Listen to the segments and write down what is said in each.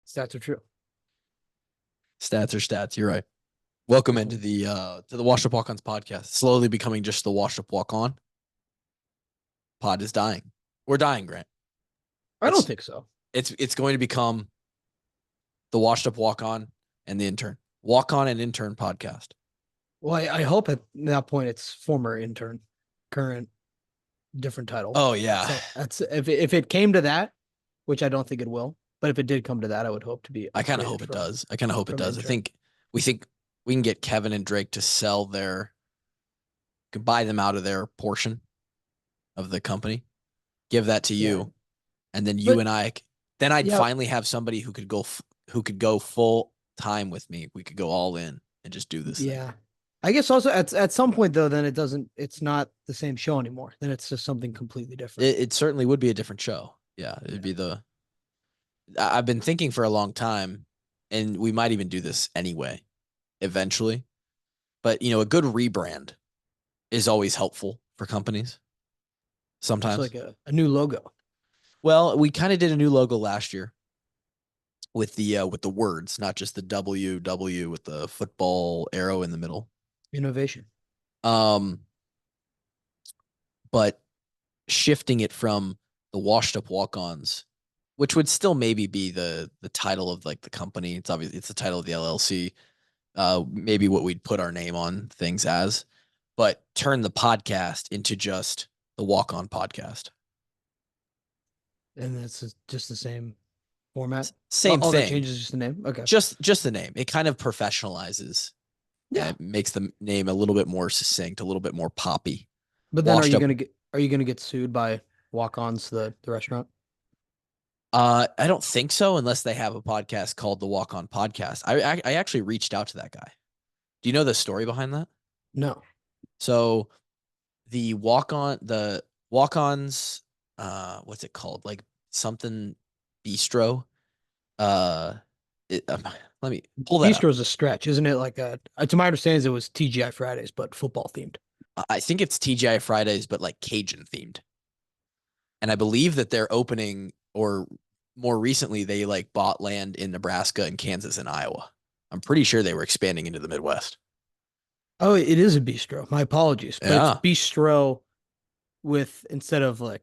Stats are true. Stats are stats. You're right. Welcome into the Washed Up Walk-Ons podcast. Slowly becoming just the Washed Up Walk-On. Pod is dying. We're dying, Grant. I don't think so. It's going to become the Washed Up Walk-On and the Intern. Walk-On and Intern podcast. Well, I hope at that point it's former intern, current, different title. Oh yeah. So that's if it came to that, which I don't think it will, but if it did come to that, I would hope to be. I kind of hope it does. I kind of hope it does. Intern. We think we can get Kevin and Drake to could buy them out of their portion of the company, give that to you, and then and I. Then I'd finally have somebody who could go full time with me. We could go all in and just do this. Yeah. Thing. I guess also at some point though, then it's not the same show anymore. Then it's just something completely different. It certainly would be a different show. Yeah. It'd be I've been thinking for a long time, and we might even do this anyway, eventually, but a good rebrand is always helpful for companies. Sometimes it's like a new logo. Well, we kind of did a new logo last year with the words, not just the WUW with the football arrow in the middle. Innovation. But shifting it from the Washed Up Walk-Ons, which would still maybe be the title of like the company. It's the title of the LLC. Maybe what we'd put our name on things as, but turn the podcast into just the Walk-On podcast. And that's just the same format. Same all thing. That changes just the name. Okay. Just the name. It kind of professionalizes. Yeah. It makes the name a little bit more succinct, a little bit more poppy. But then are you gonna get sued by Walk-Ons, the restaurant? I don't think so, unless they have a podcast called the Walk-On Podcast. I actually reached out to that guy. Do you know the story behind that? No. So the Walk-Ons, what's it called? Like something bistro. Let me pull that. Bistro's a stretch, isn't it? Like to my understanding, it was TGI Fridays, but football themed. I think it's TGI Fridays, but like Cajun themed. And I believe that they're opening, or more recently, they like bought land in Nebraska and Kansas and Iowa. I'm pretty sure they were expanding into the Midwest. Oh, it is a bistro. My apologies. But it's bistro with, instead of like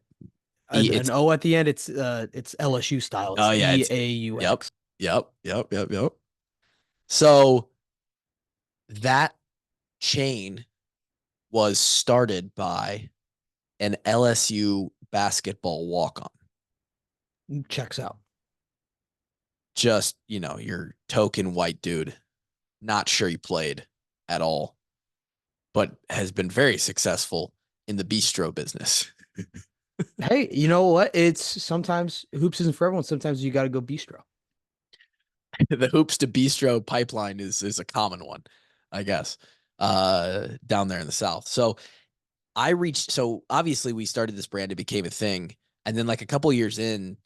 an O at the end, it's LSU style. It's EAUX. Yep. So that chain was started by an LSU basketball walk-on. Checks out. Just, your token white dude, not sure he played at all, but has been very successful in the bistro business. Hey, you know what? It's sometimes hoops isn't for everyone. Sometimes you got to go bistro. The hoops to bistro pipeline is a common one, I guess, down there in the South. So obviously we started this brand, it became a thing. And then like a couple years in,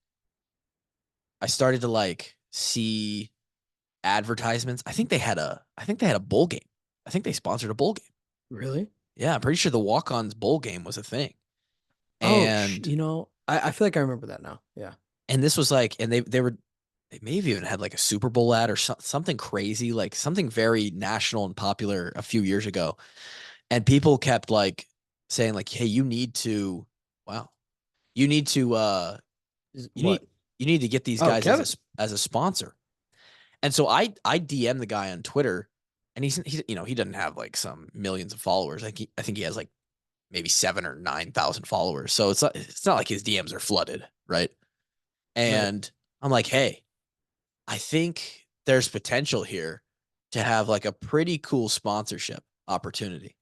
I started to like see advertisements. I think they had a bowl game. I think they sponsored a bowl game. Really? Yeah. I'm pretty sure the Walk-Ons bowl game was a thing. And I feel like I remember that now. Yeah. And this was like, and they may have even had like a Super Bowl ad or something crazy, like something very national and popular a few years ago. And people kept like saying like, hey, you need to get these guys as a sponsor. And so I DM the guy on Twitter, and he's he doesn't have like some millions of followers. I think he has like maybe 7,000 or 9,000 followers. So it's not like his DMs are flooded, right? And I'm like, hey, I think there's potential here to have like a pretty cool sponsorship opportunity.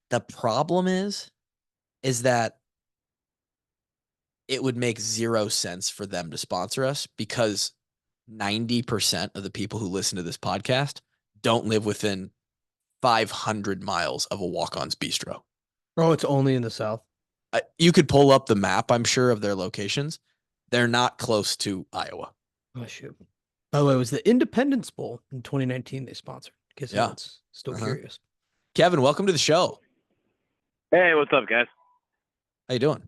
The problem is that it would make zero sense for them to sponsor us, because 90% of the people who listen to this podcast don't live within 500 miles of a Walk-On's bistro. Oh, it's only in the South. You could pull up the map, I'm sure, of their locations. They're not close to Iowa. Oh, shoot. By the way, it was the Independence Bowl in 2019 they sponsored. In case anyone's still curious. Kevin, welcome to the show. Hey, what's up, guys? How you doing?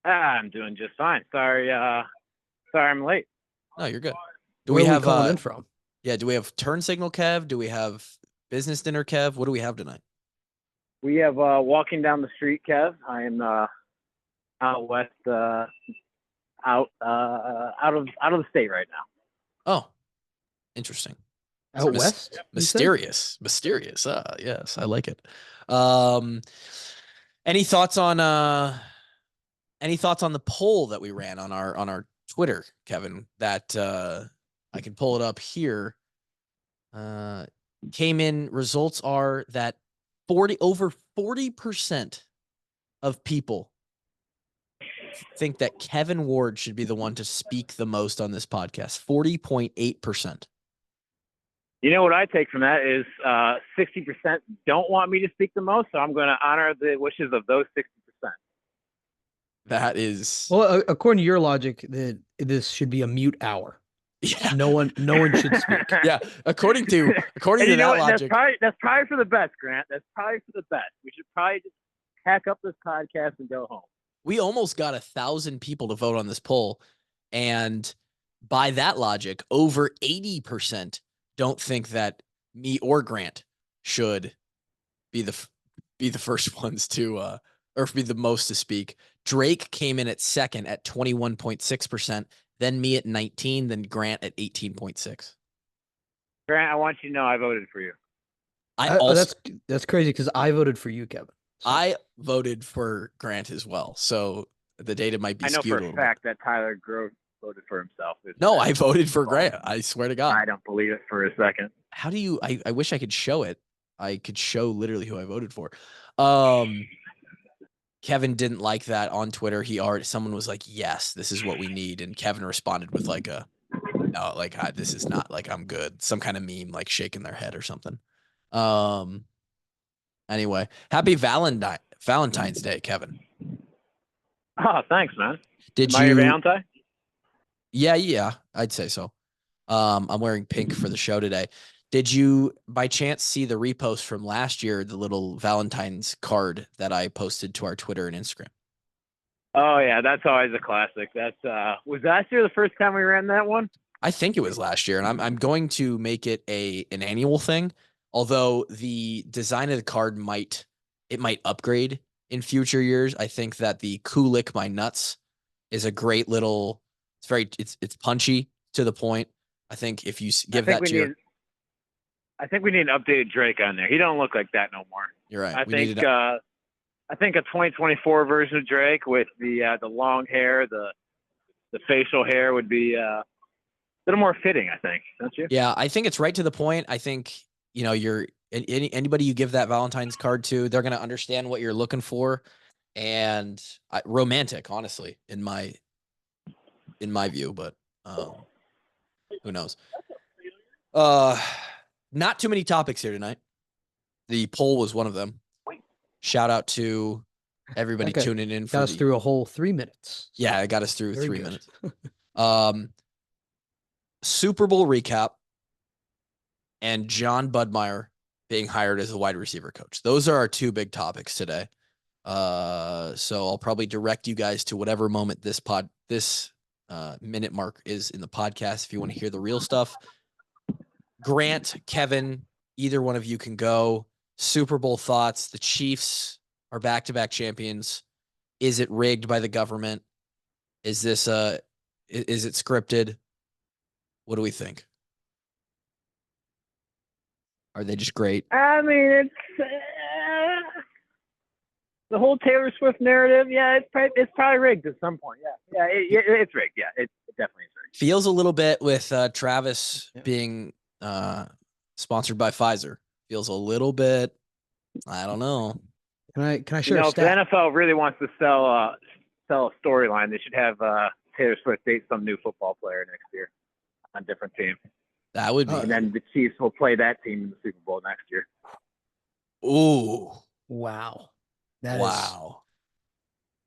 I'm doing just fine. Sorry I'm late. No, you're good. Do Where we are have we calling in from? Yeah, do we have turn signal Kev? Do we have business dinner Kev? What do we have tonight? We have walking down the street, Kev. I am out west, out of the state right now. Oh, interesting. Out west? Mysterious. Yes, I like it. Any thoughts on the poll that we ran on our Twitter, Kevin? That I can pull it up here. Came in. Results are that over 40% of people think that Kevin Ward should be the one to speak the most on this podcast. 40.8%. You know what I take from that is 60% don't want me to speak the most, so I'm going to honor the wishes of those 60%. That is well, according to your logic, that this should be a mute hour. Yeah, no one should speak. Yeah, according to that logic, that's probably for the best, Grant. That's probably for the best. We should probably just pack up this podcast and go home. We almost got 1,000 people to vote on this poll, and by that logic, over 80% don't think that me or Grant should be the first ones to or be the most to speak. Drake came in at second at 21.6%, then me at 19, then Grant at 18.6. Grant, I want you to know I voted for you. That's crazy because I voted for you, Kevin. So. I voted for Grant as well, so the data might be skewed. I know for a fact that Tyler Grove voted for himself. No, I voted for Grant. I swear to God. I don't believe it for a second. How do you? I wish I could show it. I could show literally who I voted for. Kevin didn't like that on Twitter. Someone was like, "Yes, this is what we need," and Kevin responded with like "No, like this is not like I'm good." Some kind of meme, like shaking their head or something. Anyway, happy Valentine's Day, Kevin. Oh, thanks, man. Am I your Valentine? Yeah, I'd say so. I'm wearing pink for the show today. Did you, by chance, see the repost from last year, the little Valentine's card that I posted to our Twitter and Instagram? Oh, yeah, that's always a classic. That's was last year the first time we ran that one? I think it was last year, and I'm going to make it an annual thing. Although the design of the card might upgrade in future years. I think that the Kulik My Nuts is a great little. It's punchy to the point. I think if you give that to I think we need an updated Drake on there. He don't look like that no more. You're right. I think a 2024 version of Drake with the long hair, the facial hair would be a little more fitting, I think, don't you? Yeah, I think it's right to the point. I think, anybody you give that Valentine's card to, they're going to understand what you're looking for, and romantic, honestly, in my view, but who knows? Not too many topics here tonight. The poll was one of them. Shout out to everybody tuning in. Got us through a whole 3 minutes. Yeah, it got us through 3 minutes. Super Bowl recap and John Budmayr being hired as a wide receiver coach. Those are our two big topics today. So I'll probably direct you guys to whatever moment this minute mark is in the podcast if you want to hear the real stuff. Grant, Kevin, either one of you can go. Super Bowl thoughts. The Chiefs are back-to-back champions. Is it rigged by the government? Is this is it scripted? What do we think? Are they just great? I mean, it's the whole Taylor Swift narrative. Yeah, it's probably rigged at some point. Yeah, it's rigged. Yeah, it definitely is rigged. Feels a little bit with Travis being sponsored by Pfizer. Feels a little bit. I don't know. Can I share a stat? If the NFL really wants to sell a storyline, they should have Taylor Swift date some new football player next year on a different team. That would be. And then the Chiefs will play that team in the Super Bowl next year. Ooh. Wow. Wow.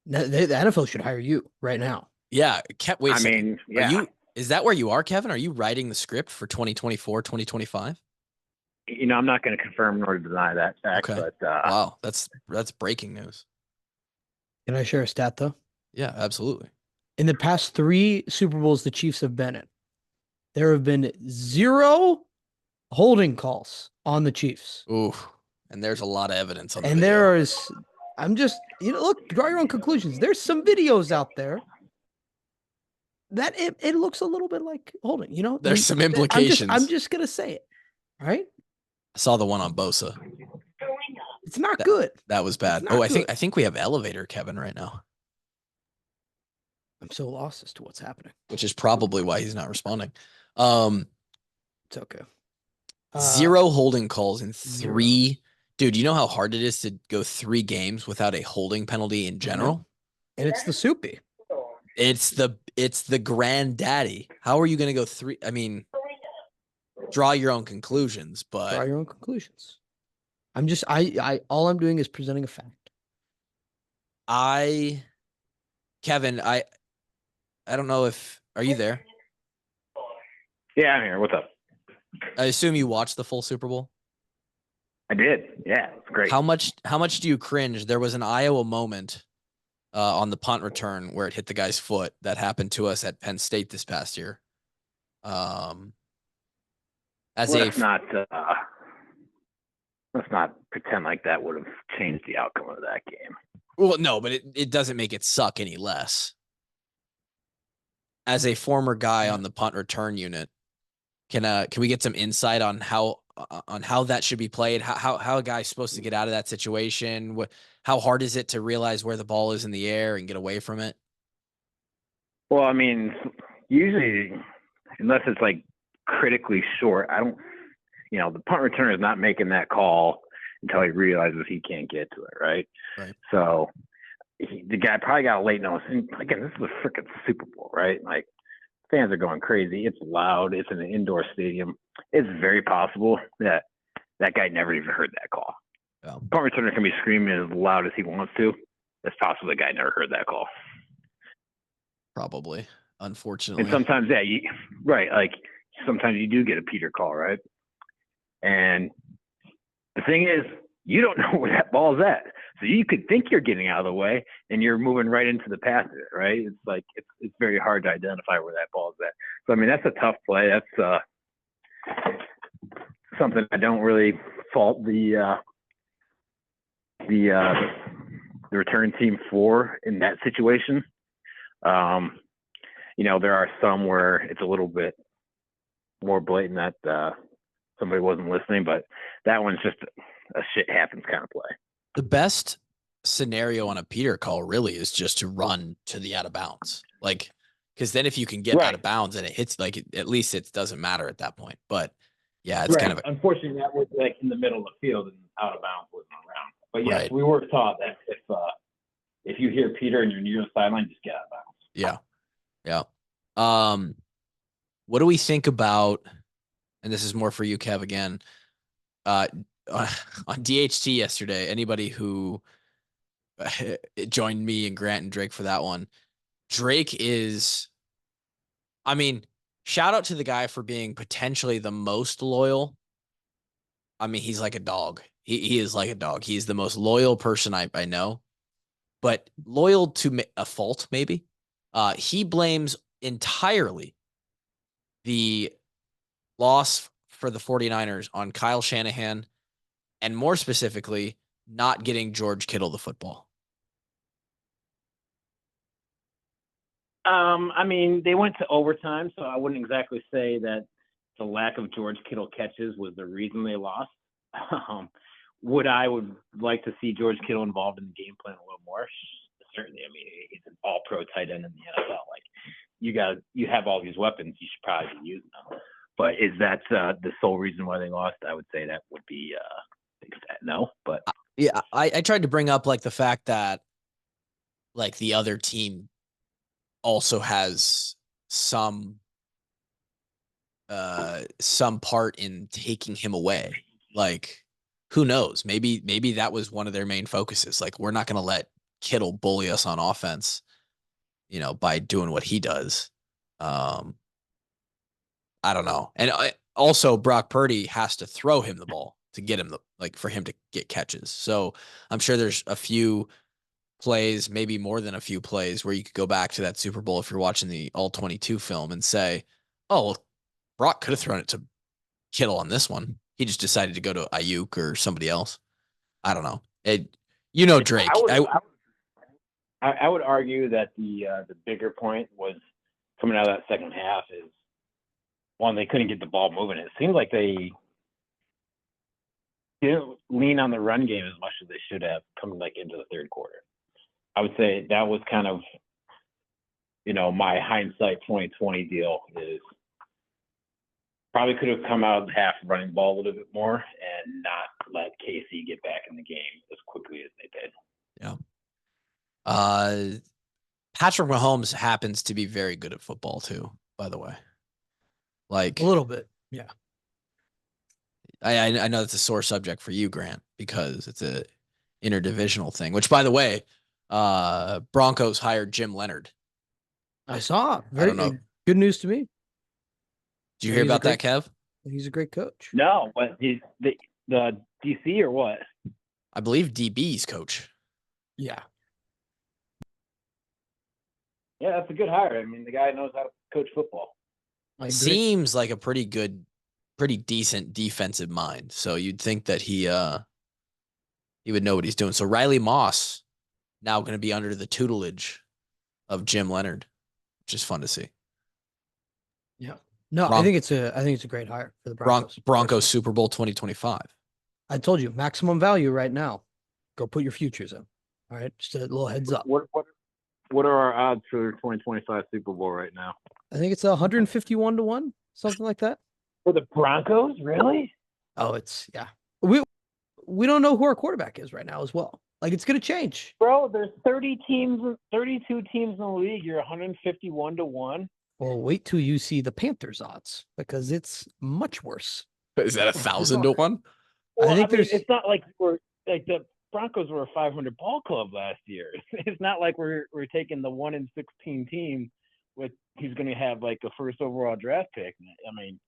The NFL should hire you right now. Yeah. Wait a second. Yeah. Is that where you are, Kevin? Are you writing the script for 2024, 2025? I'm not going to confirm nor deny that fact. Okay. But, wow. That's breaking news. Can I share a stat, though? Yeah, absolutely. In the past 3 Super Bowls the Chiefs have been in, there have been 0 holding calls on the Chiefs. Ooh, and there's a lot of evidence on the and video. there's, I'm just, look, draw your own conclusions. There's some videos out there that it looks a little bit like holding, There's some implications. I'm just going to say it, right? I saw the one on Bosa. It's not good. That was bad. Oh, I think we have elevator Kevin right now. I'm so lost as to what's happening. Which is probably why he's not responding. It's okay. 0 holding calls in 3. Dude, you know how hard it is to go 3 games without a holding penalty in general? And it's the soupy. It's the granddaddy. How are you going to go 3? I mean, draw your own conclusions, but draw your own conclusions. I'm just, all I'm doing is presenting a fact. Kevin, I don't know if, are you there? Yeah, I'm here. What's up? I assume you watched the full Super Bowl. I did. Yeah, it's great. How much do you cringe? There was an Iowa moment on the punt return where it hit the guy's foot that happened to us at Penn State this past year. Let's not pretend like that would have changed the outcome of that game. Well, no, but it doesn't make it suck any less. As a former guy on the punt return unit, can we get some insight on how that should be played? How a guy's supposed to get out of that situation? How hard is it to realize where the ball is in the air and get away from it? Well, I mean, usually, unless it's like critically short, the punt returner is not making that call until he realizes he can't get to it, right? Right. So the guy probably got a late notice. And again, this is a freaking Super Bowl, right? Like, fans are going crazy. It's loud. It's in an indoor stadium. It's very possible that guy never even heard that call. Yeah. Punt returner can be screaming as loud as he wants to. It's possible the guy never heard that call. Probably, unfortunately. And sometimes, right, like sometimes you do get a Peter call, right? And the thing is, you don't know where that ball's at. So you could think you're getting out of the way and you're moving right into the pass of it, right? It's like, it's very hard to identify where that ball's at. So, I mean, that's a tough play. That's something I don't really fault the return team for in that situation. There are some where it's a little bit more blatant that somebody wasn't listening, but that one's just a shit happens kind of play. The best scenario on a Peter call really is just to run to the out of bounds. Like, because then if you can get out of bounds and it hits, like, at least it doesn't matter at that point. But yeah, it's kind of unfortunately that was like in the middle of the field and out of bounds wasn't around. But yes, we were taught that if you hear Peter and you're near the sideline, just get out of bounds. Yeah. What do we think about, and this is more for you, Kev, again, on DHT yesterday, anybody who joined me and Grant and Drake for that one, Drake is, I mean, shout out to the guy for being potentially the most loyal. I mean, he's like a dog. He is like a dog. He's the most loyal person I know, but loyal to a fault, maybe. He blames entirely the loss for the 49ers on Kyle Shanahan, and more specifically, not getting George Kittle the football. I mean, they went to overtime, so I wouldn't exactly say that the lack of George Kittle catches was the reason they lost. Would like to see George Kittle involved in the game plan a little more? Certainly. I mean, he's an all-pro tight end in the NFL. Like, you have all these weapons, you should probably be using them. But is that the sole reason why they lost? I would say that would be no. But yeah, I tried to bring up like the fact that like the other team also has some part in taking him away. Like, who knows? Maybe that was one of their main focuses. Like, we're not going to let Kittle bully us on offense, by doing what he does. I don't know. And also Brock Purdy has to throw him the ball to get him for him to get catches. So I'm sure there's a few plays, maybe more than a few plays, where you could go back to that Super Bowl if you're watching the All 22 film and say, oh, well, Brock could have thrown it to Kittle on this one. He just decided to go to Ayuk or somebody else. I don't know. Drake. I would argue that the bigger point was coming out of that second half is, one, they couldn't get the ball moving. It seemed like they didn't lean on the run game as much as they should have coming into the third quarter. I would say that was kind of, my hindsight 2020 deal is probably could have come out of the half running ball a little bit more and not let KC get back in the game as quickly as they did. Yeah. Patrick Mahomes happens to be very good at football too, by the way. Like a little bit. Yeah. I know that's a sore subject for you, Grant, because it's a interdivisional thing, which, by the way, Broncos hired Jim Leonard. I saw. Very good news to me. Did you hear about that, Kev? He's a great coach. No, but he's the DC or what? I believe DB's coach. Yeah. Yeah, that's a good hire. I mean, the guy knows how to coach football. Seems like a pretty decent defensive mind. So you'd think that he would know what he's doing. So Riley Moss now going to be under the tutelage of Jim Leonard, which is fun to see. Yeah. No, I think it's a great hire for the Broncos. Broncos Super Bowl 2025. I told you, maximum value right now. Go put your futures in. All right, just a little heads up. What are our odds for 2025 Super Bowl right now? I think it's 151-1, something like that. For the Broncos, really? Oh, it's we don't know who our quarterback is right now as well. Like, it's going to change. Bro, there's 32 teams in the league. You're 151-1. Well, wait till you see the Panthers odds, because it's much worse. Is that 1,000-1? Well, I think it's not like the Broncos were a 500 ball club last year. It's not like we're taking the 1-16 team with he's going to have like a first overall draft pick. I mean,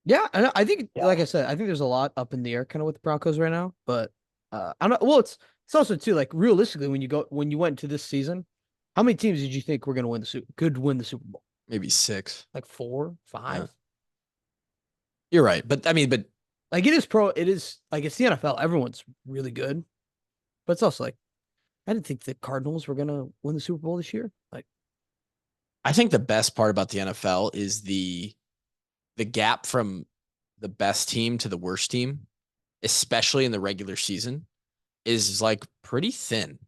yeah, I think, like I said, I think there's a lot up in the air kind of with the Broncos right now. But I'm not. Well, it's also too, like, realistically, when you went into this season, how many teams did you think were going to win the Super Bowl? Maybe 6, like 4, 5. Yeah. You're right, but like it is like, it's the NFL. Everyone's really good, but it's also like, I didn't think the Cardinals were going to win the Super Bowl this year. Like, I think the best part about the NFL is the gap from the best team to the worst team, especially in the regular season, is like pretty thin.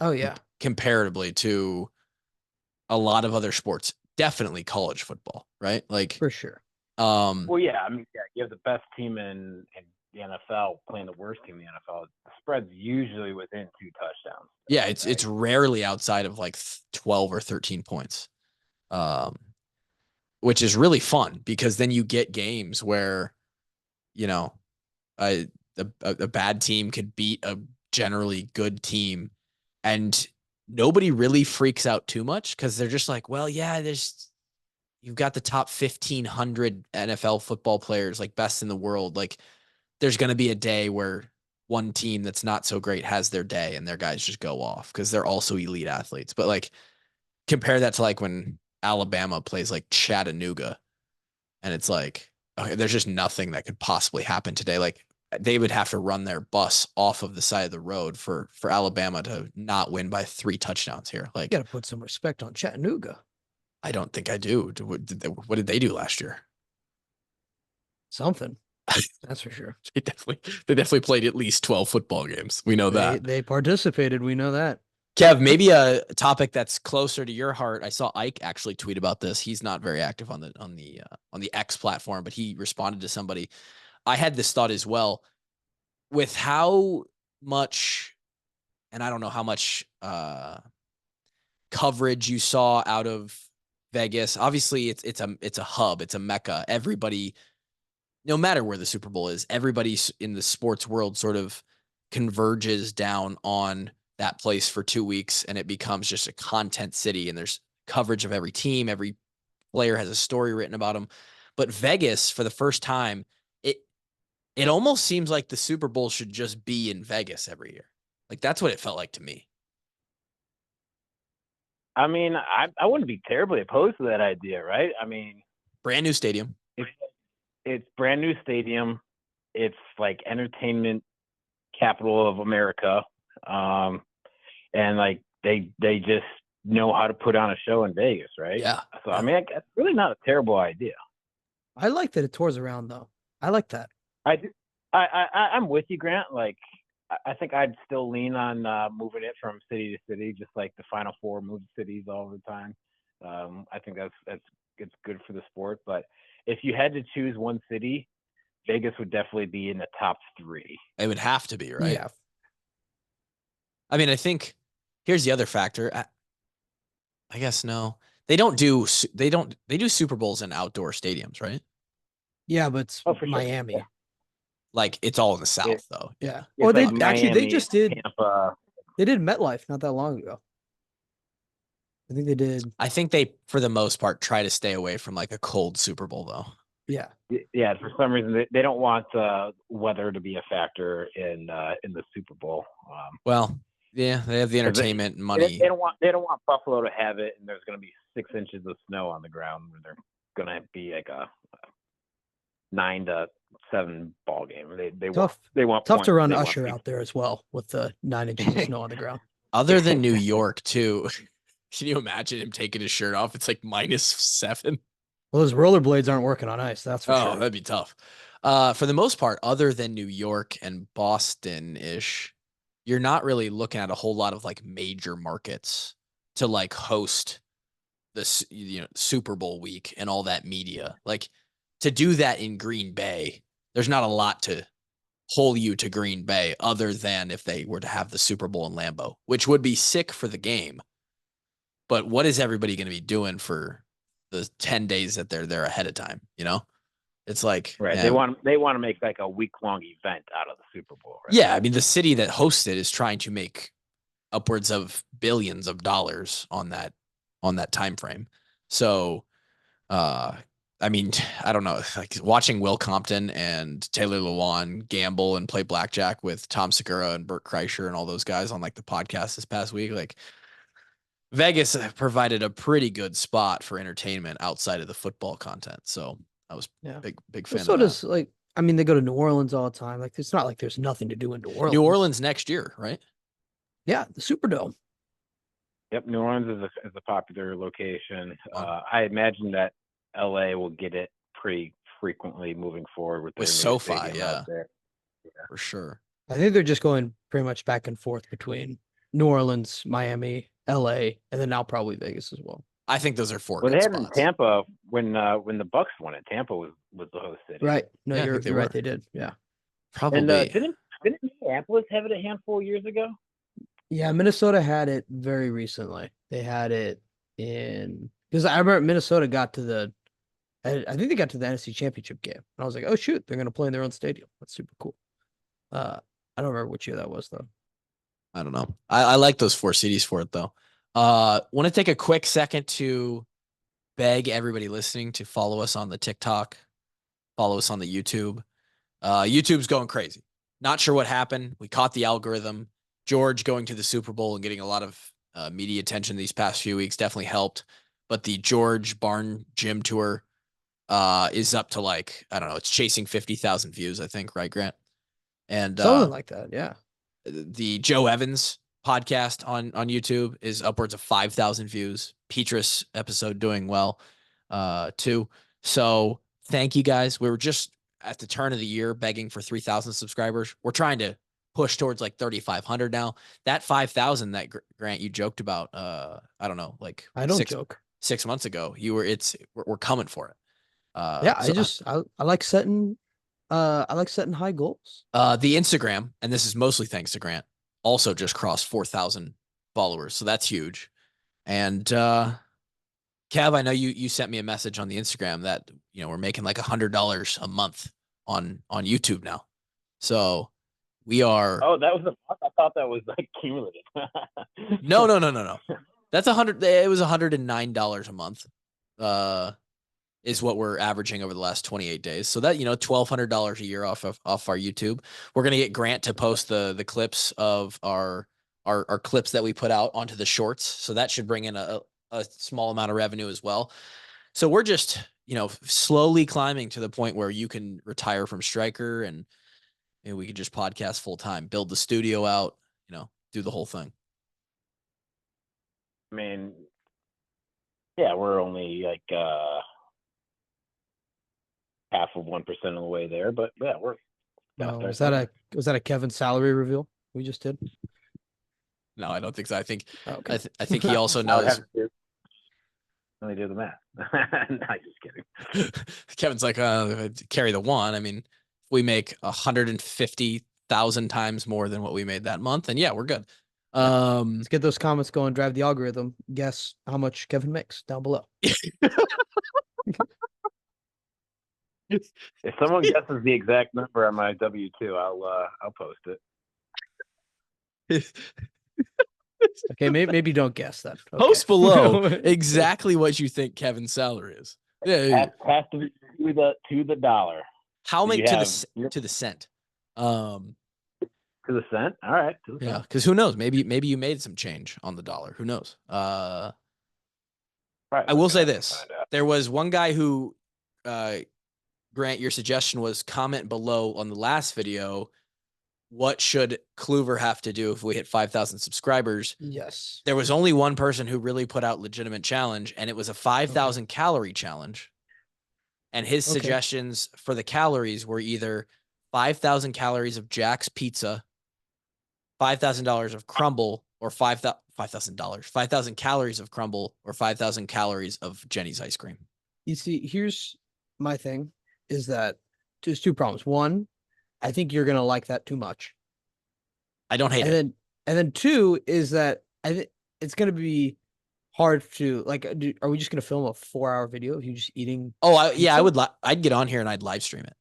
Oh yeah. Comparatively to a lot of other sports, definitely college football, right? Like, for sure. Well, yeah, I mean, you have the best team in the NFL playing the worst team in the NFL. The spread's usually within 2 touchdowns. Yeah, it's rarely outside of like 12 or 13 points, which is really fun, because then you get games where, a bad team could beat a generally good team, and nobody really freaks out too much, because they're just like, well, yeah, you've got the top 1,500 NFL football players, like best in the world. Like, there's going to be a day where one team that's not so great has their day and their guys just go off because they're also elite athletes. But like, compare that to like when Alabama plays like Chattanooga, and it's like, okay, there's just nothing that could possibly happen today. Like, they would have to run their bus off of the side of the road for Alabama to not win by 3 touchdowns here. Like, you got to put some respect on Chattanooga. I don't think I do. What did they do last year? Something. That's for sure. They definitely played at least 12 football games. We know that. They participated. We know that. Kev, maybe a topic that's closer to your heart. I saw Ike actually tweet about this. He's not very active on the X platform, but he responded to somebody. I had this thought as well, with how much, and I don't know how much coverage you saw out of Vegas. Obviously, it's a hub, it's a mecca. Everybody, no matter where the Super Bowl is, everybody in the sports world sort of converges down on that place for 2 weeks, and it becomes just a content city, and there's coverage of every team. Every player has a story written about them. But Vegas, for the first time, it almost seems like the Super Bowl should just be in Vegas every year. Like, that's what it felt like to me. I mean, I wouldn't be terribly opposed to that idea, right? I mean, Brand new stadium. It's brand new stadium. It's like entertainment capital of America. And like they just know how to put on a show in Vegas, right? Yeah. So I mean, it's really not a terrible idea. I like that it tours around though. I like that. I'm with you, Grant. Like, I think I'd still lean on moving it from city to city, just like the Final Four move cities all the time. I think it's good for the sport. But if you had to choose one city, Vegas would definitely be in the top 3. It would have to be, right? Yeah. I mean, I think here's the other factor. I guess no. They do Super Bowls in outdoor stadiums, right? Yeah, but it's for sure. Miami. Yeah. Like it's all in the South though. Yeah. Well, they like actually they Miami, just did Tampa. They did MetLife not that long ago. I think they did. I think they, for the most part, try to stay away from like a cold Super Bowl though. Yeah. Yeah, for some reason they don't want weather to be a factor in the Super Bowl. Well, yeah, they have the entertainment and money. They don't want Buffalo to have it, and there's going to be 6 inches of snow on the ground where they're going to be like a 9-7 ball game. They Tough. Want tough points. to run Usher out there as well with the 9 inches of snow on the ground. Other than New York too, can you imagine him taking his shirt off? It's like -7. Well, those rollerblades aren't working on ice. That's for sure. That'd be tough. For the most part, other than New York and Boston-ish, you're not really looking at a whole lot of like major markets to like host this, Super Bowl week and all that media. Like to do that in Green Bay, there's not a lot to pull you to Green Bay other than if they were to have the Super Bowl in Lambeau, which would be sick for the game. But what is everybody going to be doing for the 10 days that they're there ahead of time? It's like, right. They want to make like a week-long event out of the Super Bowl. Right? Yeah. I mean, the city that hosts it is trying to make upwards of billions of dollars on that time frame. So, I mean, I don't know, like watching Will Compton and Taylor Lewan gamble and play blackjack with Tom Segura and Bert Kreischer and all those guys on like the podcast this past week, like Vegas provided a pretty good spot for entertainment outside of the football content. So I was big fan of that. So does they go to New Orleans all the time. Like it's not like there's nothing to do in New Orleans. New Orleans next year, right? Yeah, the Superdome. Yep, New Orleans is a popular location. I imagine that LA will get it pretty frequently moving forward with SoFi, yeah, for sure. I think they're just going pretty much back and forth between New Orleans, Miami, LA, and then now probably Vegas as well. I think those are 4 well, good they had spots. in Tampa when the Bucks won it. Tampa was the host city. Right. No, Yeah, you're right. They did. Yeah. Probably. And didn't Minneapolis have it a handful of years ago? Yeah, Minnesota had it very recently. They had it because I remember Minnesota got to I think they got to the NFC Championship game. And I was like, oh shoot, they're gonna play in their own stadium. That's super cool. I don't remember which year that was though. I don't know. I like those 4 cities for it though. Want to take a quick second to beg everybody listening to follow us on the TikTok, follow us on the YouTube. YouTube's going crazy. Not sure what happened. We caught the algorithm. George going to the Super Bowl and getting a lot of media attention these past few weeks definitely helped. But the George Barn Gym Tour is up to like, I don't know, it's chasing 50,000 views, I think, right, Grant? And something like that, yeah. The Joe Evans podcast on YouTube is upwards of 5,000 views. Petrus episode doing well too. So thank you guys. We were just at the turn of the year begging for 3,000 subscribers. We're trying to push towards like 3,500 now. That 5,000 that Grant you joked about, I don't know, like I don't joke. 6 months ago, we're coming for it. Yeah, I like setting high goals. The Instagram, and this is mostly thanks to Grant, also just crossed 4,000 followers, so that's huge. And Kev, I know you sent me a message on the Instagram that we're making like $100 a month on YouTube now. So we are. Oh, that was I thought that was like cumulative. No. That's it was $109 a month. Is what we're averaging over the last 28 days. So that, $1,200 a year off our YouTube. We're going to get Grant to post the clips of our clips that we put out onto the shorts. So that should bring in a small amount of revenue as well. So we're just slowly climbing to the point where you can retire from striker and we could just podcast full time, build the studio out, do the whole thing. I mean, yeah, we're only like half of 1% of the way there, but yeah, we're. No, was that a Kevin salary reveal we just did? No, I don't think so. I think okay. I think he also knows. Let me do the math. Not just kidding. Kevin's like, carry the one. I mean, if we make 150,000 times more than what we made that month, and yeah, we're good. Let's get those comments going, drive the algorithm. Guess how much Kevin makes down below. If someone guesses the exact number on my W-2, I'll post it. Okay, maybe don't guess that. Okay. Post below exactly what you think Kevin's salary is. Yeah, has to be to the dollar. How many to the cent? To the cent. All right. Yeah, because who knows? Maybe you made some change on the dollar. Who knows? Right. I will say this: there was one guy who, Grant, your suggestion was comment below on the last video. What should Kluver have to do if we hit 5,000 subscribers? Yes. There was only one person who really put out legitimate challenge, and it was a 5,000 calorie challenge. And his suggestions for the calories were either 5,000 calories of Jack's pizza, $5,000 of crumble, or $5,000, 5,000 calories of crumble, or 5,000 calories of Jenny's ice cream. You see, here's my thing is that there's two problems. One, I think you're going to like that too much. I don't hate it. And then two is that I think it's going to be hard to like, are we just going to film a 4-hour video of you just eating? Oh, yeah, I'd get on here and I'd live stream it.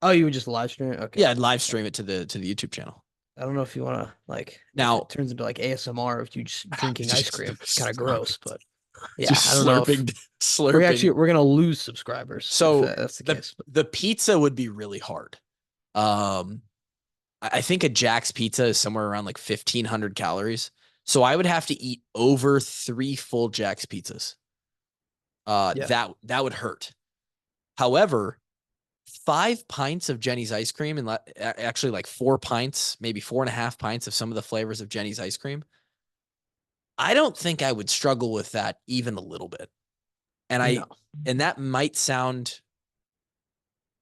Oh, you would just live stream it? Okay. Yeah, I'd live stream it to the YouTube channel. I don't know if you want to like, now it turns into like ASMR if you just drinking ice cream. It's kind of gross, but yeah, just I don't know. Slurping. We're going to lose subscribers. So that's the case. The pizza would be really hard. I think a Jack's pizza is somewhere around like 1,500 calories. So I would have to eat over 3 full Jack's pizzas. That would hurt. However, 5 pints of Jenny's ice cream and actually like 4 pints, maybe 4.5 pints of some of the flavors of Jenny's ice cream. I don't think I would struggle with that even a little bit. And and that might sound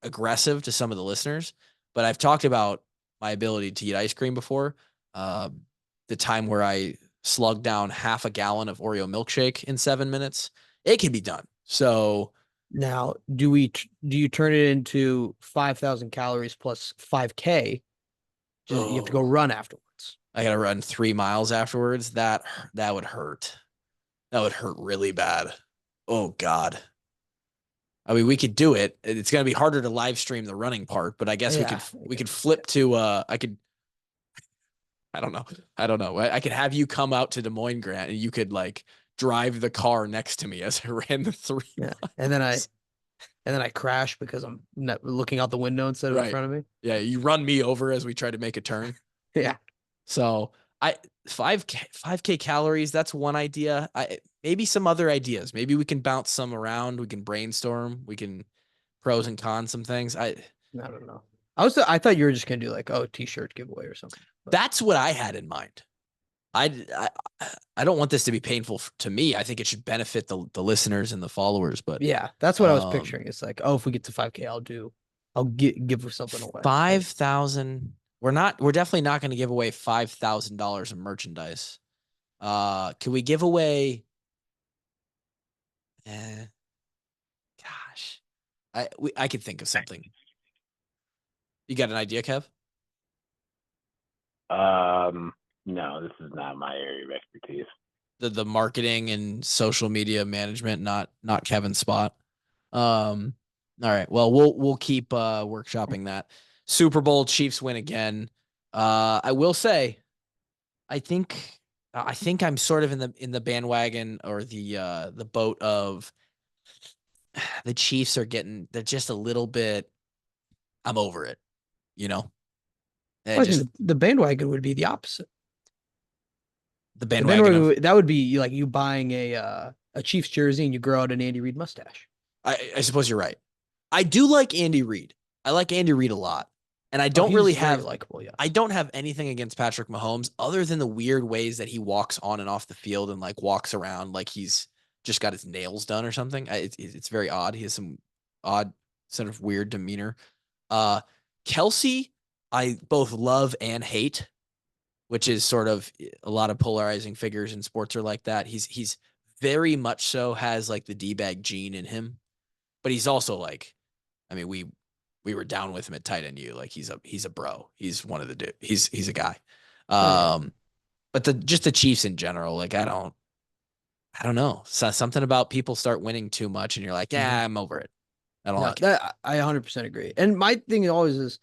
aggressive to some of the listeners, but I've talked about my ability to eat ice cream before. The time where I slugged down half a gallon of Oreo milkshake in 7 minutes, it can be done. So now, do you turn it into 5,000 calories plus 5K? You have to go run afterwards. I got to run 3 miles afterwards. That would hurt. That would hurt really bad. Oh God. I mean, we could do it. It's going to be harder to live stream the running part, but I guess we could flip to, I don't know. I could have you come out to Des Moines, Grant, and you could like drive the car next to me as I ran the 3 miles. And then I crash because I'm not looking out the window instead of in front of me. Yeah. You run me over as we try to make a turn. Yeah. So 5K calories. That's one idea. Maybe some other ideas. Maybe we can bounce some around. We can brainstorm. We can pros and cons some things. I don't know. I thought you were just gonna do like t-shirt giveaway or something. But that's what I had in mind. I don't want this to be painful to me. I think it should benefit the listeners and the followers. But yeah, that's what I was picturing. It's like, if we get to 5K, I'll give something away. 5,000. We're definitely not going to give away $5,000 of merchandise. Can we give away? Gosh, I could think of something. You got an idea, Kev? No, this is not my area of expertise. The marketing and social media management, not Kevin's spot. All right. Well, we'll keep workshopping that. Super Bowl, Chiefs win again. I will say, I think I'm sort of in the bandwagon or the boat of the Chiefs they're just a little bit. I'm over it, The bandwagon would be the opposite. The bandwagon that would be like you buying a Chiefs jersey and you grow out an Andy Reid mustache. I suppose you're right. I do like Andy Reid. I like Andy Reid a lot. And I Oh, don't he's really very have likable. Yes. I don't have anything against Patrick Mahomes other than the weird ways that he walks on and off the field and like walks around like he's just got his nails done or something. It's very odd. He has some odd sort of weird demeanor. Kelsey, I both love and hate, which is sort of a lot of polarizing figures in sports are like that. He's very much so has like the D-bag gene in him, but he's also like, I mean, we were down with him at tight end U. Like he's a bro. He's one of the dude. He's a guy. But the Chiefs in general, like I don't know. So something about people start winning too much and you're like, yeah, I'm over it. I don't like it. That, I 100% agree. And my thing always is,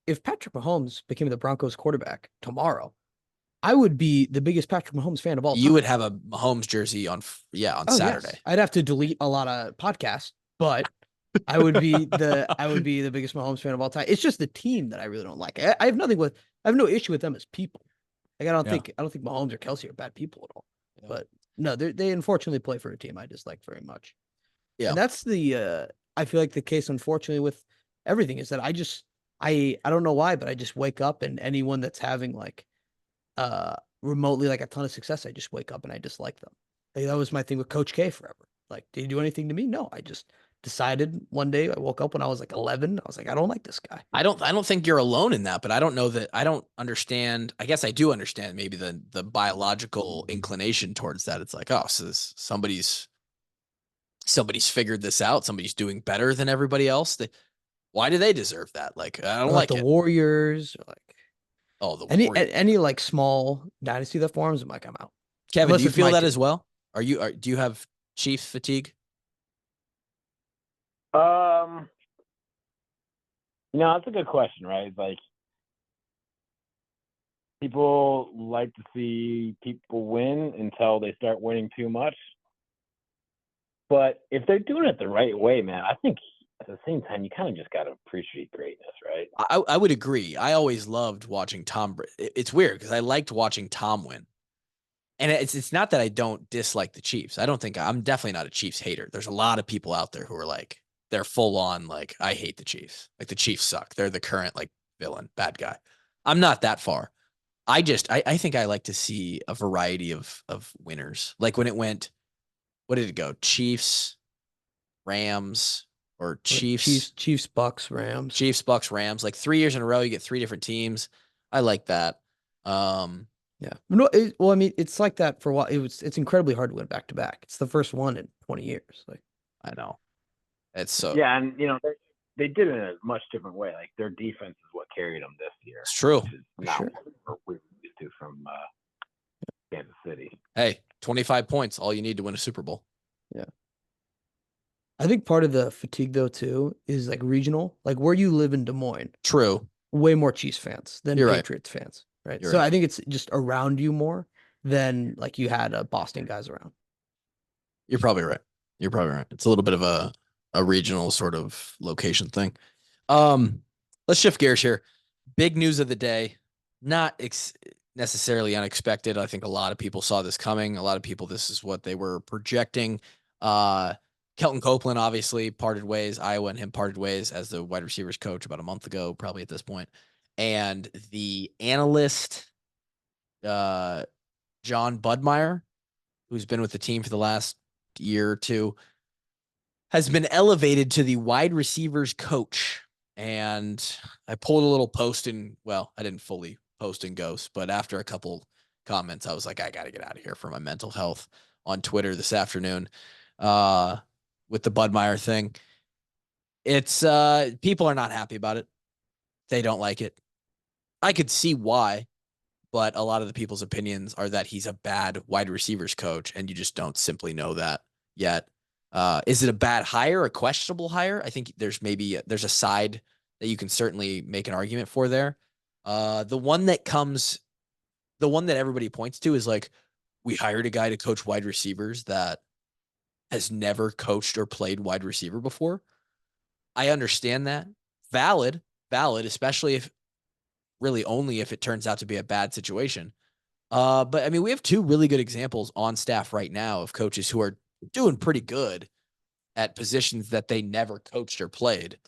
if Patrick Mahomes became the Broncos quarterback tomorrow, I would be the biggest Patrick Mahomes fan of all time. You would have a Mahomes jersey on Saturday. Yes. I'd have to delete a lot of podcasts, but I would be the biggest Mahomes fan of all time. It's just the team that I really don't like. I have no issue with them as people. Like I don't think Mahomes or Kelsey are bad people at all. Yeah. But no, they unfortunately play for a team I dislike very much. Yeah. And that's I feel like the case, unfortunately, with everything is that I don't know why, but I just wake up and anyone that's having like remotely like a ton of success, I just wake up and I dislike them. Like, that was my thing with Coach K forever. Like, did he do anything to me? No, I just decided one day. I woke up when I was like 11. I was like, I don't like this guy. I don't think you're alone in that, but I don't know that I don't understand. I guess I do understand maybe the biological inclination towards that. It's like, oh, so somebody's figured this out. Somebody's doing better than everybody else. Why do they deserve that? Like, I don't like the it. Warriors, or like Warriors. Any like small dynasty that forms, I'm like, I'm out. Kevin, do you feel that as well? Do you have Chiefs fatigue? That's a good question, right? Like, people like to see people win until they start winning too much. But if they're doing it the right way, man, I think at the same time, you kind of just got to appreciate greatness, right? I would agree. I always loved watching Tom. It's weird because I liked watching Tom win. And it's not that I don't dislike the Chiefs. I'm definitely not a Chiefs hater. There's a lot of people out there who are like, they're full on like, I hate the Chiefs. Like the Chiefs suck. They're the current like villain, bad guy. I'm not that far. I think I like to see a variety of winners. Like when it went, what did it go? Chiefs, Rams, or Chiefs, Bucks, Rams. Chiefs, Bucks, Rams. Like 3 years in a row, you get 3 different teams. I like that. Yeah. No, well, I mean, it's like that for a while. It's incredibly hard to win back to back. It's the first one in 20 years. Like, I know. It's so. Yeah, and they did it in a much different way. Like their defense is what carried them this year. It's true. Which is not what we used to from Kansas City. Hey, 25 points, all you need to win a Super Bowl. Yeah. I think part of the fatigue though too is like regional, like where you live in Des Moines. True. Way more Chiefs fans than You're Patriots fans, right? You're so right. I think it's just around you more than like you had Boston guys around. You're probably right. It's a little bit of a regional sort of location thing. Let's shift gears here. Big news of the day, not necessarily unexpected. I think a lot of people saw this coming. A lot of people, this is what they were projecting. Kelton Copeland obviously parted ways. Iowa and him parted ways as the wide receivers coach about a month ago, probably at this point. And the analyst, John Budmayr, who's been with the team for the last year or two, has been elevated to the wide receivers coach. And I pulled a little post I didn't fully post in Ghost, but after a couple comments, I was like, I got to get out of here for my mental health on Twitter this afternoon. With the Budmayr thing, it's people are not happy about it. They don't like it. I could see why, but a lot of the people's opinions are that he's a bad wide receivers coach, and you just don't simply know that yet. Is it a bad hire, a questionable hire? I think there's a side that you can certainly make an argument for there. The one that everybody points to is like, we hired a guy to coach wide receivers that has never coached or played wide receiver before. I understand that. Valid, especially if only if it turns out to be a bad situation. But I mean, we have 2 really good examples on staff right now of coaches who are doing pretty good at positions that they never coached or played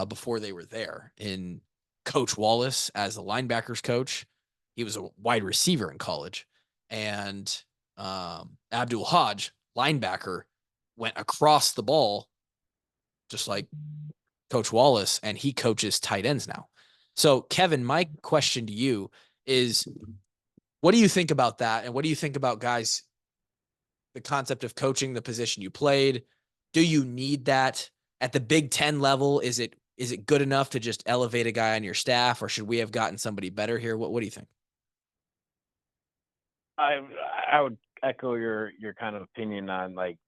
before they were there. In Coach Wallace as a linebackers coach, he was a wide receiver in college, and Abdul Hodge, linebacker, went across the ball, just like Coach Wallace, and he coaches tight ends now. So, Kevin, my question to you is, what do you think about that? And what do you think about guys, the concept of coaching the position you played? Do you need that at the Big Ten level? Is it good enough to just elevate a guy on your staff, or should we have gotten somebody better here? What do you think? I would echo your kind of opinion on, like,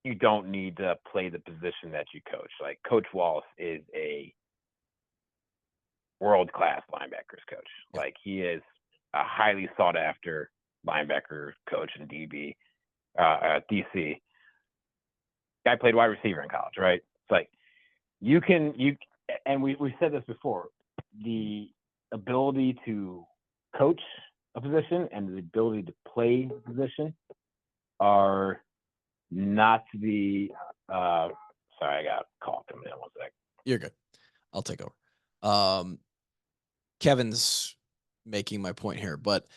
you don't need to play the position that you coach. Like, Coach Wallace is a world-class linebackers coach. Yep. Like, he is a highly sought-after linebacker coach in DC. Guy played wide receiver in college, right? It's like and we said this before, the ability to coach a position and the ability to play a position are not the sorry, I got a call coming in. 1 sec. You're good. I'll take over. Kevin's making my point here, but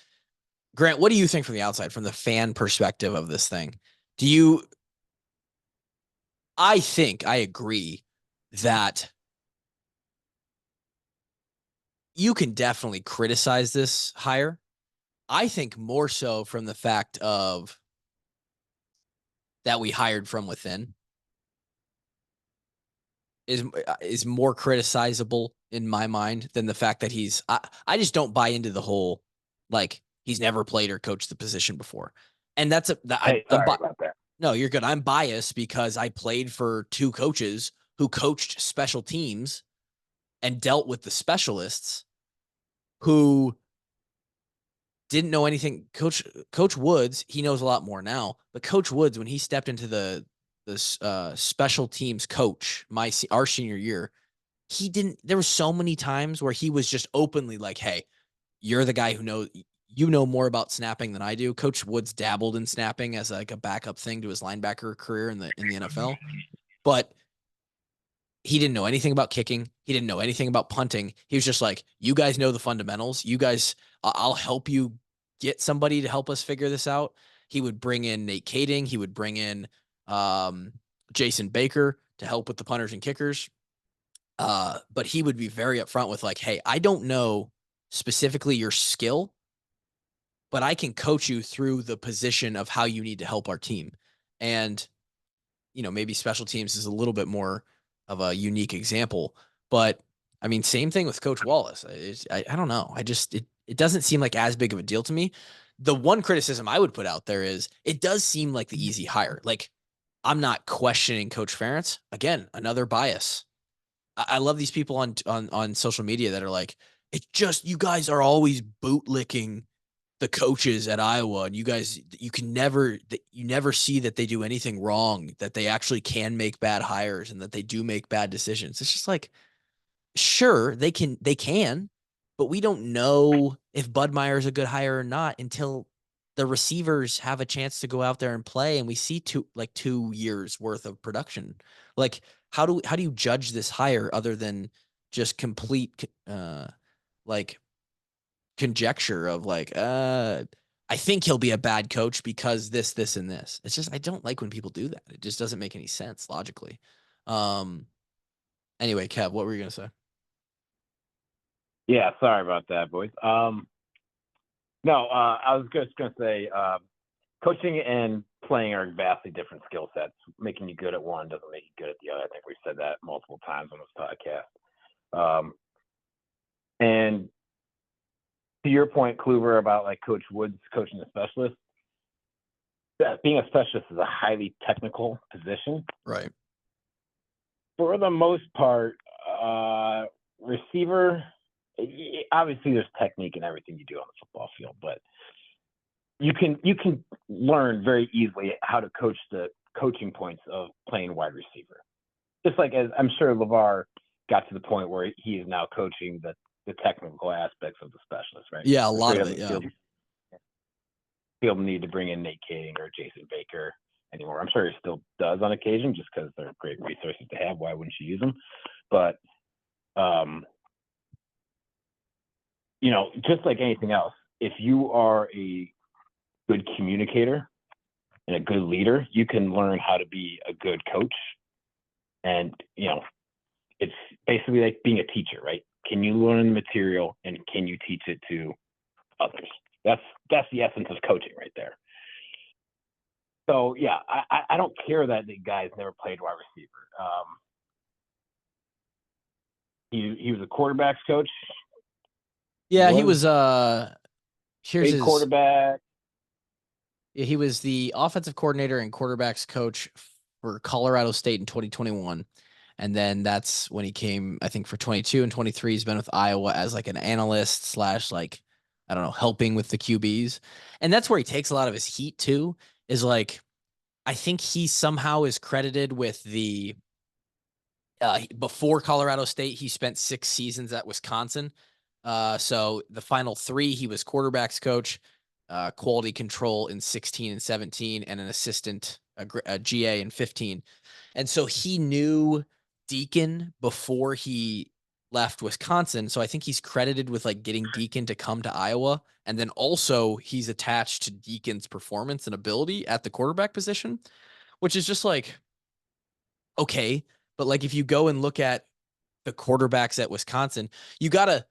Grant, what do you think from the outside, from the fan perspective of this thing? I think I agree that you can definitely criticize this hire. I think more so from the fact of that we hired from within is more criticizable in my mind than the fact that I just don't buy into the whole, like, he's never played or coached the position before. And Sorry about that. No, you're good. I'm biased because I played for two coaches who coached special teams and dealt with the specialists who didn't know anything. Coach Woods, he knows a lot more now, but Coach Woods, when he stepped into the special teams coach our senior year, there were so many times where he was just openly like, hey, you're the guy who knows, you know more about snapping than I do. Coach Woods dabbled in snapping as like a backup thing to his linebacker career in the NFL, but he didn't know anything about kicking. He didn't know anything about punting. He was just like, you guys know the fundamentals. You guys, I'll help you get somebody to help us figure this out. He would bring in Nate Kading. He would bring in Jason Baker to help with the punters and kickers. But he would be very upfront with like, hey, I don't know specifically your skill, but I can coach you through the position of how you need to help our team. And, maybe special teams is a little bit more of a unique example, but I mean, same thing with Coach Wallace. I don't know. It doesn't seem like as big of a deal to me. The one criticism I would put out there is it does seem like the easy hire. Like, I'm not questioning Coach Ferentz. Again, another bias. I love these people on social media that are like, it's just, you guys are always bootlicking the coaches at Iowa, and you never see that they do anything wrong, that they actually can make bad hires and that they do make bad decisions. It's just like, sure, they can, but we don't know if Budmayr is a good hire or not until the receivers have a chance to go out there and play, and we see 2 years worth of production. Like, how do you judge this hire other than just complete conjecture of like, I think he'll be a bad coach because this, and this. It's just, I don't like when people do that. It just doesn't make any sense logically. Anyway, Kev, what were you going to say? Yeah, sorry about that, boys. No, I was just going to say, coaching and playing are vastly different skill sets. Making you good at one doesn't make you good at the other. I think we've said that multiple times on this podcast. And to your point, Kluver, about like Coach Woods coaching a specialist, being a specialist is a highly technical position. Right. For the most part, receiver, obviously there's technique in everything you do on the football field, but you can learn very easily how to coach the coaching points of playing wide receiver. Just like, as I'm sure LeVar got to the point where he is now coaching the technical aspects of the specialist, right? Yeah, a lot of it. Yeah. He'll need to bring in Nate Kading or Jason Baker anymore. I'm sure he still does on occasion just because they're great resources to have. Why wouldn't you use them? But, just like anything else, if you are a good communicator and a good leader, you can learn how to be a good coach. And, it's basically like being a teacher, right? Can you learn the material and can you teach it to others? That's the essence of coaching right there. So yeah, I don't care that the guy's never played wide receiver. He was a quarterbacks coach. Yeah, he was here's his quarterback. Yeah, he was the offensive coordinator and quarterbacks coach for Colorado State in 2021. And then that's when he came, I think, for 22 and 23. He's been with Iowa as like an analyst / like, I don't know, helping with the QBs. And that's where he takes a lot of his heat too, is like, I think he somehow is credited with the, before Colorado State, he spent 6 seasons at Wisconsin. So the final 3, he was quarterbacks coach, quality control in 16 and 17, and an assistant, a GA in 15. And so he knew Deacon before he left Wisconsin. So I think he's credited with like getting Deacon to come to Iowa. And then also he's attached to Deacon's performance and ability at the quarterback position, which is just like, okay. But like, if you go and look at the quarterbacks at Wisconsin, you gotta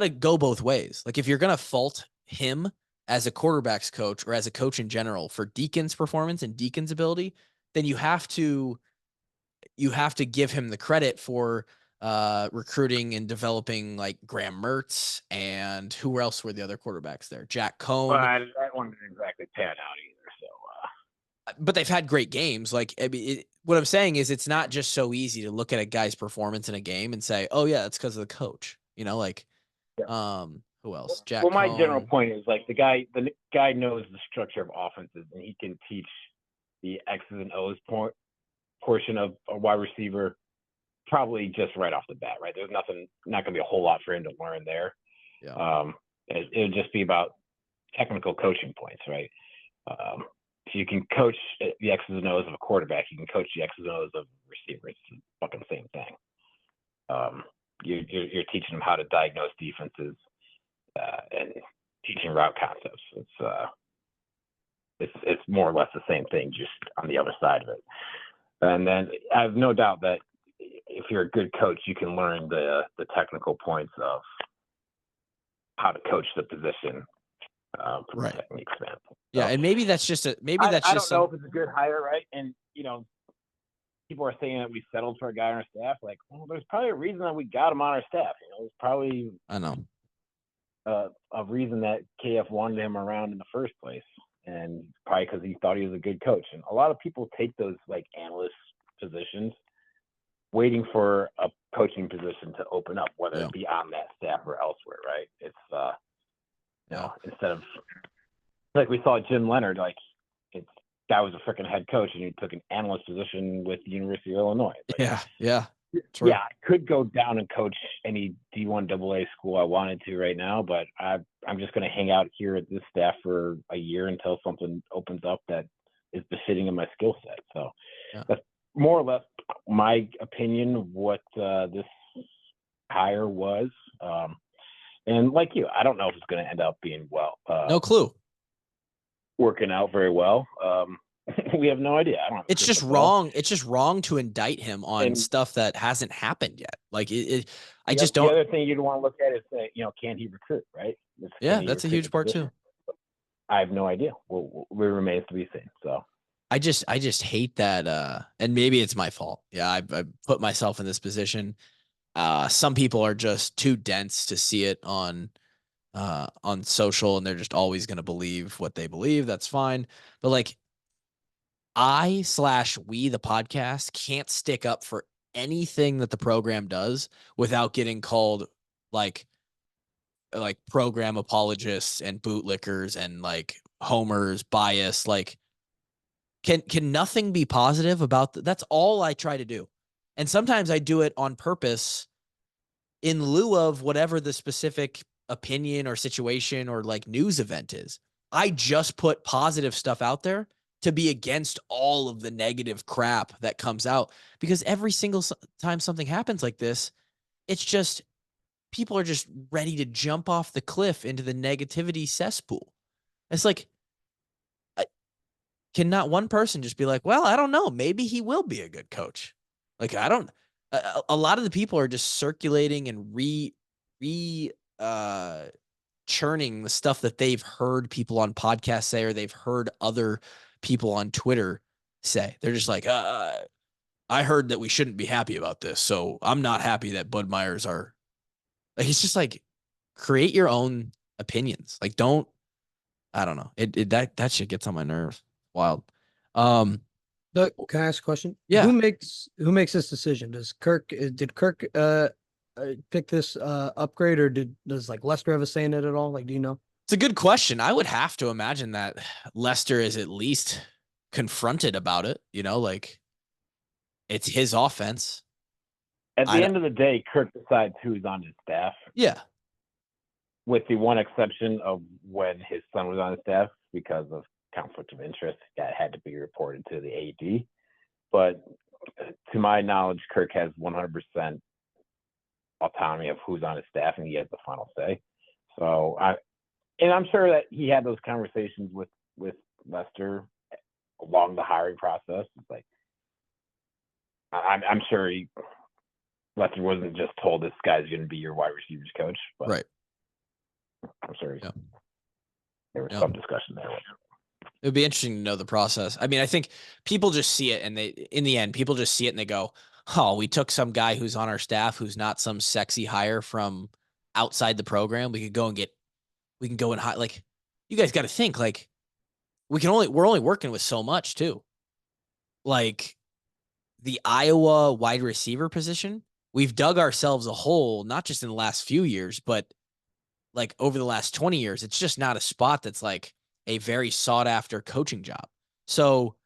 go both ways. Like if you're going to fault him as a quarterbacks coach or as a coach in general for Deacon's performance and Deacon's ability, then you have to give him the credit for recruiting and developing like Graham Mertz and who else were the other quarterbacks there? Jack Cohn. Well, that one didn't exactly pan out either. So, but they've had great games. Like, I mean, what I'm saying is it's not just so easy to look at a guy's performance in a game and say, oh yeah, it's because of the coach, like, who else? Jack Well, my Cohn. general point is like the guy knows the structure of offenses and he can teach the X's and O's portion of a wide receiver probably just right off the bat, right? There's not going to be a whole lot for him to learn there. Yeah. It would just be about technical coaching points, right? If you can coach the X's and O's of a quarterback, you can coach the X's and O's of a receiver. It's the fucking same thing. You're teaching them how to diagnose defenses and teaching route concepts. It's more or less the same thing, just on the other side of it. And then I have no doubt that if you're a good coach, you can learn the technical points of how to coach the position from a technique standpoint. Yeah, and maybe that's just I don't know if it's a good hire, right? And people are saying that we settled for a guy on our staff. Like, well, there's probably a reason that we got him on our staff. There's probably a reason that KF wanted him around in the first place, and probably because he thought he was a good coach. And a lot of people take those like analyst positions, waiting for a coaching position to open up, whether it be on that staff or elsewhere, right? It's instead of like we saw Jim Leonard, like guy was a freaking head coach and he took an analyst position with the University of Illinois. Like, yeah. True. Yeah, I could go down and coach any D1 AA school I wanted to right now, but I'm just going to hang out here at this staff for a year until something opens up that is befitting of my skill set. So that's more or less my opinion of what this hire was. And like you, I don't know if it's going to end up being no clue. Working out very well. We have no idea. It's just wrong. It's just wrong to indict him on stuff that hasn't happened yet. Like I just don't. The other thing you'd want to look at is, can he recruit? Right? That's a huge part too. I have no idea. Well, it remains to be seen. So I just hate that. And maybe it's my fault. Yeah, I put myself in this position. Some people are just too dense to see it on social, and they're just always going to believe what they believe. That's fine. But like, we, the podcast, can't stick up for anything that the program does without getting called like program apologists and bootlickers and like homers, bias. Like, can nothing be positive about that's all I try to do. And sometimes I do it on purpose in lieu of whatever the specific opinion or situation or like news event is. I just put positive stuff out there to be against all of the negative crap that comes out, because every single time something happens like this, it's just people are just ready to jump off the cliff into the negativity cesspool. It's like, can not one person just be like, well, I don't know, maybe he will be a good coach? Like, I don't, a lot of the people are just circulating and churning the stuff that they've heard people on podcasts say, or they've heard other people on Twitter say. They're just like, I heard that we shouldn't be happy about this, so I'm not happy that Budmayr's are. Like, it's just like, create your own opinions. Like, don't, I don't know. That shit gets on my nerves. Wild. Can I ask a question? Yeah. Who makes this decision? Did Kirk pick this upgrade, or does like Lester have a say in it at all? Like, do you know? It's a good question. I would have to imagine that Lester is at least confronted about it. Like, it's his offense. At the end of the day, Kirk decides who's on his staff. Yeah. With the one exception of when his son was on his staff because of conflict of interest that had to be reported to the AD. But to my knowledge, Kirk has 100% autonomy of who's on his staff, and he has the final say. So I'm sure that he had those conversations with Lester along the hiring process. It's like, I'm sure Lester wasn't just told this guy's going to be your wide receivers coach, but right. I'm sure there was Yeah. some discussion there. It would be interesting to know the process. I mean, I think people just see it, and in the end, people just see it and they go, oh, we took some guy who's on our staff who's not some sexy hire from outside the program. We can go and hire. Like, you guys got to think, like, we're only working with so much too. Like, the Iowa wide receiver position, we've dug ourselves a hole, not just in the last few years, but like over the last 20 years. It's just not a spot that's like a very sought after coaching job. So,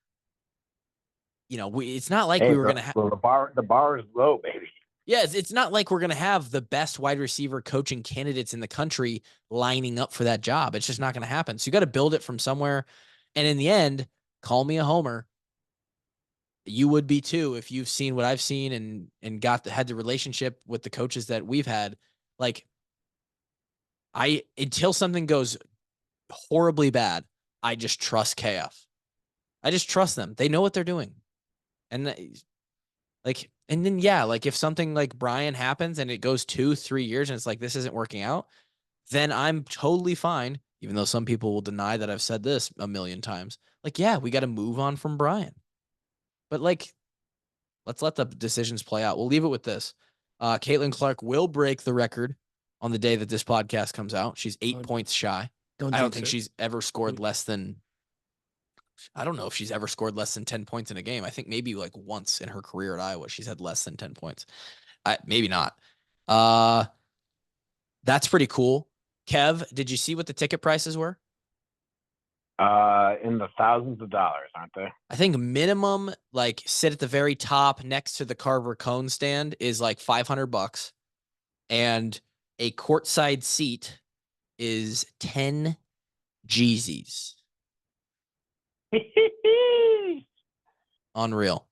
it's not like we were going to have the bar is low, baby. Yeah, it's not like we're going to have the best wide receiver coaching candidates in the country lining up for that job. It's just not going to happen. So you got to build it from somewhere. And in the end, call me a homer. You would be too if you've seen what I've seen and had the relationship with the coaches that we've had. Like, until something goes horribly bad, I just trust KF. I just trust them. They know what they're doing. And then, like, if something like Brian happens and it goes 2-3 years and it's like, this isn't working out, then I'm totally fine. Even though some people will deny that I've said this a million times. Like, yeah, we got to move on from Brian. But, like, let's let the decisions play out. We'll leave it with this. Caitlin Clark will break the record on the day that this podcast comes out. She's 8 points shy. I don't think she's ever scored less than, I don't know if she's ever scored less than 10 points in a game. I think maybe like once in her career at Iowa, she's had less than 10 points. Maybe not. That's pretty cool. Kev, did you see what the ticket prices were? In the thousands of dollars, aren't they? I think minimum, like, sit at the very top next to the Carver Cone stand is like $500, and a courtside seat is 10 Jeezys. Unreal.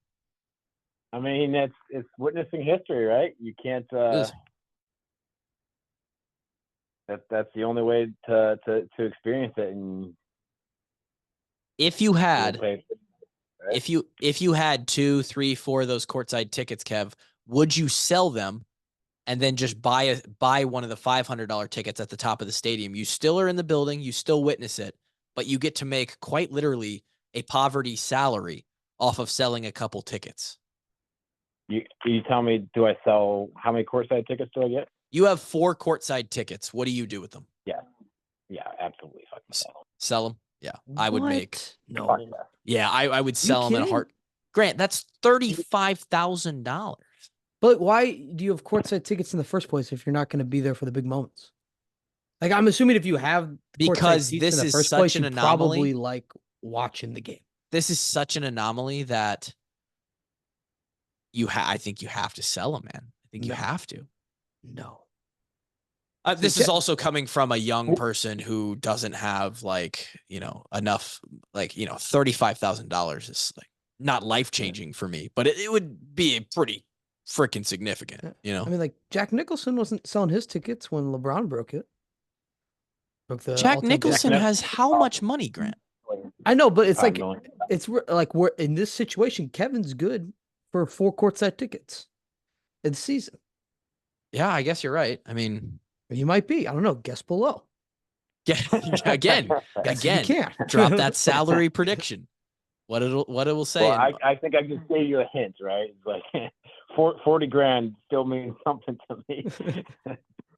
I mean, it's witnessing history, right? You can't. That's the only way to experience it. And if you had 2, 3, 4 of those courtside tickets, Kev, would you sell them and then just buy one of the $500 tickets at the top of the stadium? You still are in the building, you still witness it, but you get to make quite literally a poverty salary off of selling a couple tickets. You tell me, do I sell, how many courtside tickets do I get? You have 4 courtside tickets. What do you do with them? Yeah, absolutely. Sell them. Yeah, I would make. No. Yeah, I would sell them in a heart. Grant, that's $35,000. But why do you have courtside tickets in the first place if you're not going to be there for the big moments? Like, I'm assuming if you have because seats this in the is first such place, an you anomaly. probably like watching the game. This is such an anomaly that I think you have to sell them, man. I think you have to. No. This is also coming from a young person who doesn't have enough, $35,000 is not life-changing for me, but it would be pretty freaking significant, I mean, Jack Nicholson wasn't selling his tickets when LeBron broke it. Jack Nicholson has how much money, Grant? I know, but it's we're in this situation. Kevin's good for 4 courtside tickets in the season. Yeah, I guess you're right. I mean, you might be. I don't know. Guess below. Yeah, again, drop that salary prediction. What it will say. Well, I think I just gave you a hint, right? It's like 40 grand still means something to me.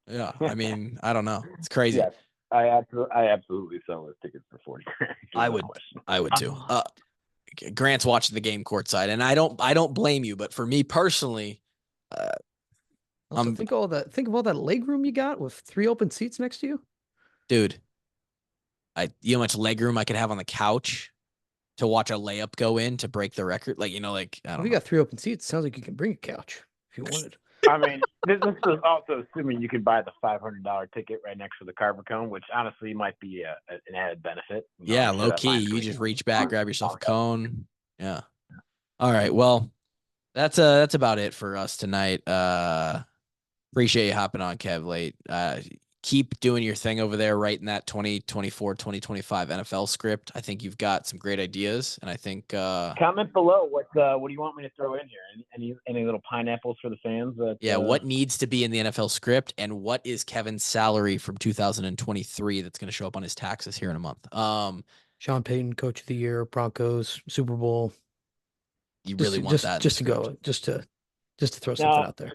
Yeah, I mean, I don't know. It's crazy. Yes, I absolutely sell those tickets for 40 grand. I would too. Grant's watching the game courtside, and I don't blame you, but for me personally, think of all that leg room you got with 3 open seats next to you, dude. You know how much leg room I could have on the couch to watch a layup go in to break the record? I don't know. You got 3 open seats. Sounds like you can bring a couch if you wanted. I mean, this is also assuming you could buy the $500 ticket right next to the carver cone, which honestly might be an added benefit. Yeah, low key. You just reach back, grab yourself a cone. Yeah. All right. Well, that's about it for us tonight. Appreciate you hopping on, Kev, late. Keep doing your thing over there, writing that 2024, 2025 NFL script. I think you've got some great ideas, and I think comment below what do you want me to throw in here? Any little pineapples for the fans? What needs to be in the NFL script, and what is Kevin's salary from 2023 that's going to show up on his taxes here in a month? Sean Payton, Coach of the Year, Broncos, Super Bowl. You really want that? Just to throw something out there.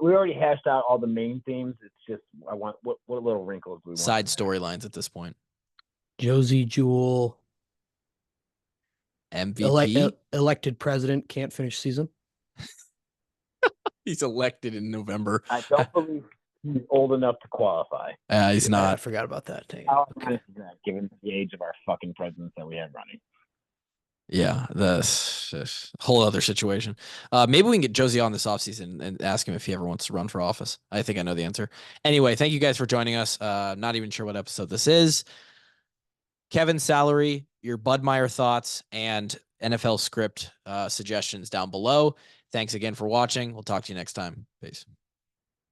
We already hashed out all the main themes. It's just I want what little wrinkles we want. Side storylines at this point. Josie Jewell, MVP, elected president, can't finish season. He's elected in November. I don't believe he's old enough to qualify. He's not. I forgot about that. How nice is that, given the age of our fucking presidents that we have running? Yeah, that's a whole other situation. Maybe we can get Josie on this offseason and ask him if he ever wants to run for office. I think I know the answer. Anyway, thank you guys for joining us. Not even sure what episode this is. Kevin's salary, your Budmayr thoughts, and NFL script suggestions down below. Thanks again for watching. We'll talk to you next time. Peace.